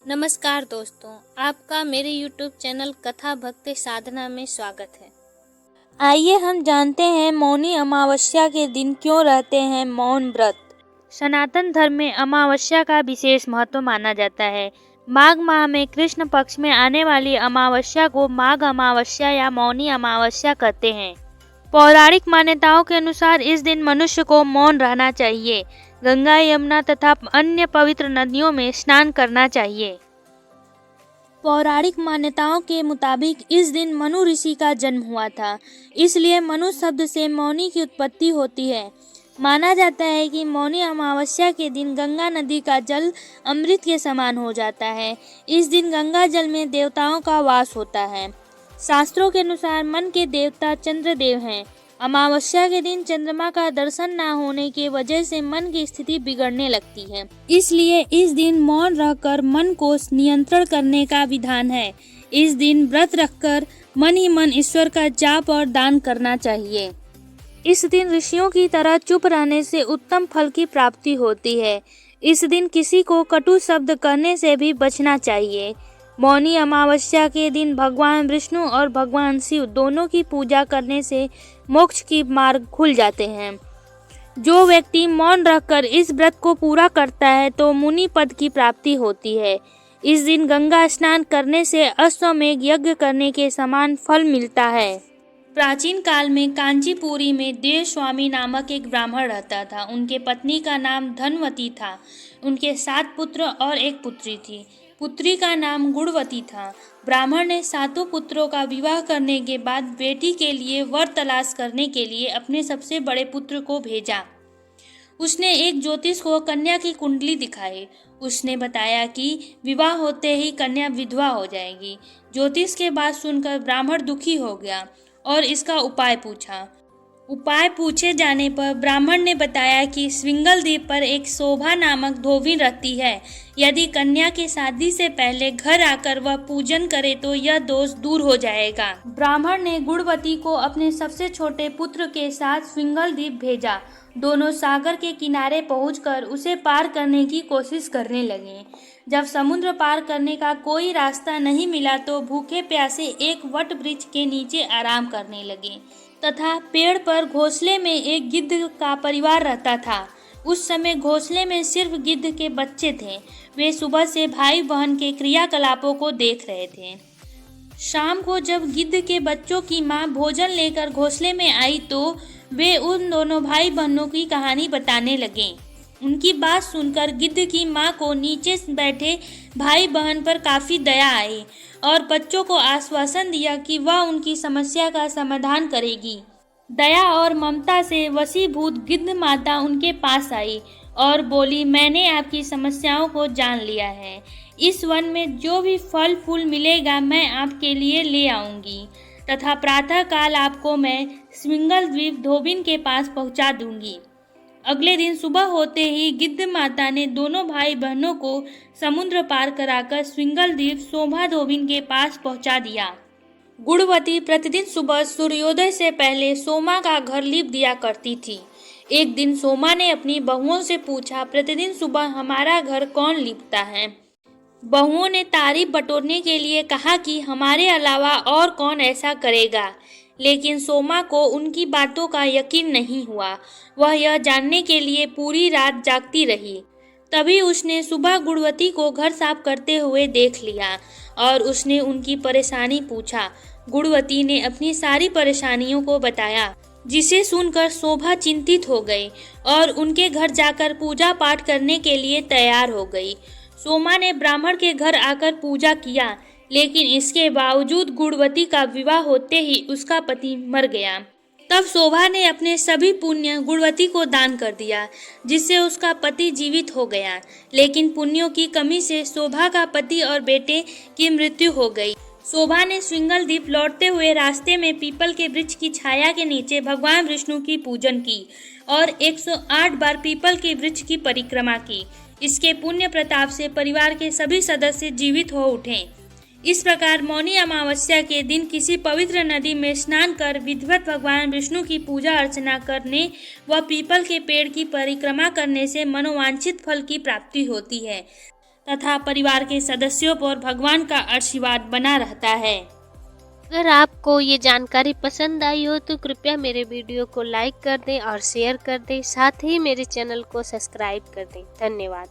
नमस्कार दोस्तों, आपका मेरे YouTube चैनल कथा भक्ति साधना में स्वागत है। आइए हम जानते हैं मौनी अमावस्या के दिन क्यों रहते हैं मौन व्रत। सनातन धर्म में अमावस्या का विशेष महत्व माना जाता है। माघ माह में कृष्ण पक्ष में आने वाली अमावस्या को माघ अमावस्या या मौनी अमावस्या कहते हैं। पौराणिक मान्यताओं के अनुसार इस दिन मनुष्य को मौन रहना चाहिए, गंगा यमुना तथा अन्य पवित्र नदियों में स्नान करना चाहिए। पौराणिक मान्यताओं के मुताबिक इस दिन मनु ऋषि का जन्म हुआ था, इसलिए मनु शब्द से मौनी की उत्पत्ति होती है। माना जाता है कि मौनी अमावस्या के दिन गंगा नदी का जल अमृत के समान हो जाता है। इस दिन गंगा जल में देवताओं का वास होता है। शास्त्रों के अनुसार मन के देवता चंद्रदेव हैं। अमावस्या के दिन चंद्रमा का दर्शन न होने की वजह से मन की स्थिति बिगड़ने लगती है, इसलिए इस दिन मौन रहकर मन को नियंत्रण करने का विधान है। इस दिन व्रत रखकर मन ही मन ईश्वर का जाप और दान करना चाहिए। इस दिन ऋषियों की तरह चुप रहने से उत्तम फल की प्राप्ति होती है। इस दिन किसी को कटु शब्द कहने से भी बचना चाहिए। मौनी अमावस्या के दिन भगवान विष्णु और भगवान शिव दोनों की पूजा करने से मोक्ष की मार्ग खुल जाते हैं। जो व्यक्ति मौन रखकर इस व्रत को पूरा करता है तो मुनि पद की प्राप्ति होती है। इस दिन गंगा स्नान करने से अश्वमेध यज्ञ करने के समान फल मिलता है। प्राचीन काल में कांचीपुरी में देवस्वामी नामक एक ब्राह्मण रहता था। उनके पत्नी का नाम धनवती था। उनके 7 पुत्र और एक पुत्री थी। पुत्री का नाम गुणवती था। ब्राह्मण ने 7 पुत्रों का विवाह करने के बाद बेटी के लिए वर तलाश करने के लिए अपने सबसे बड़े पुत्र को भेजा। उसने एक ज्योतिष को कन्या की कुंडली दिखाई। उसने बताया कि विवाह होते ही कन्या विधवा हो जाएगी। ज्योतिष के बात सुनकर ब्राह्मण दुखी हो गया और इसका उपाय पूछा। उपाय पूछे जाने पर ब्राह्मण ने बताया कि श्रृंगल द्वीप पर एक शोभा नामक धोबिन रहती है। यदि कन्या की शादी से पहले घर आकर वह पूजन करे तो यह दोष दूर हो जाएगा। ब्राह्मण ने गुणवती को अपने सबसे छोटे पुत्र के साथ श्रृंगल द्वीप भेजा। दोनों सागर के किनारे पहुंचकर उसे पार करने की कोशिश करने लगे। जब समुद्र पार करने का कोई रास्ता नहीं मिला तो भूखे प्यासे एक वट वृक्ष के नीचे आराम करने लगे तथा पेड़ पर घोंसले में एक गिद्ध का परिवार रहता था। उस समय घोंसले में सिर्फ गिद्ध के बच्चे थे। वे सुबह से भाई बहन के क्रियाकलापों को देख रहे थे। शाम को जब गिद्ध के बच्चों की मां भोजन लेकर घोंसले में आई तो वे उन दोनों भाई बहनों की कहानी बताने लगे। उनकी बात सुनकर गिद्ध की मां को नीचे बैठे भाई बहन पर काफ़ी दया आई और बच्चों को आश्वासन दिया कि वह उनकी समस्या का समाधान करेगी। दया और ममता से वशीभूत गिद्ध माता उनके पास आई और बोली, मैंने आपकी समस्याओं को जान लिया है। इस वन में जो भी फल फूल मिलेगा मैं आपके लिए ले आऊँगी तथा प्रातः काल आपको मैं श्रृंगल द्वीप धोबिन के पास पहुँचा दूँगी। अगले दिन सुबह होते ही गिद्ध माता ने दोनों भाई बहनों को समुद्र पार कराकर श्रृंगल द्वीप शोभा धोबिन के पास पहुंचा दिया। गुणवती प्रतिदिन सुबह सूर्योदय से पहले सोमा का घर लीप दिया करती थी। एक दिन सोमा ने अपनी बहुओं से पूछा, प्रतिदिन सुबह हमारा घर कौन लीपता है? बहुओं ने तारीफ बटोरने के लिए कहा कि हमारे अलावा और कौन ऐसा करेगा, लेकिन सोमा को उनकी बातों का यकीन नहीं हुआ। वह यह जानने के लिए पूरी रात जागती रही। तभी उसने सुबह गुणवती को घर साफ करते हुए देख लिया और उसने उनकी परेशानी पूछा। गुणवती ने अपनी सारी परेशानियों को बताया, जिसे सुनकर शोभा चिंतित हो गई और उनके घर जाकर पूजा पाठ करने के लिए तैयार हो गई। सोमा ने ब्राह्मण के घर आकर पूजा किया, लेकिन इसके बावजूद गुणवती का विवाह होते ही उसका पति मर गया। तब शोभा ने अपने सभी पुण्य गुणवती को दान कर दिया, जिससे उसका पति जीवित हो गया। लेकिन पुण्यों की कमी से शोभा का पति और बेटे की मृत्यु हो गई। शोभा ने श्रृंगल द्वीप लौटते हुए रास्ते में पीपल के वृक्ष की छाया के नीचे भगवान विष्णु की पूजन की और 108 बार पीपल के वृक्ष की परिक्रमा की। इसके पुण्य प्रताप से परिवार के सभी सदस्य जीवित हो उठे। इस प्रकार मौनी अमावस्या के दिन किसी पवित्र नदी में स्नान कर विधिवत भगवान विष्णु की पूजा अर्चना करने व पीपल के पेड़ की परिक्रमा करने से मनोवांछित फल की प्राप्ति होती है तथा परिवार के सदस्यों पर भगवान का आशीर्वाद बना रहता है। अगर आपको ये जानकारी पसंद आई हो तो कृपया मेरे वीडियो को लाइक कर दें और शेयर कर दें, साथ ही मेरे चैनल को सब्सक्राइब कर दें। धन्यवाद।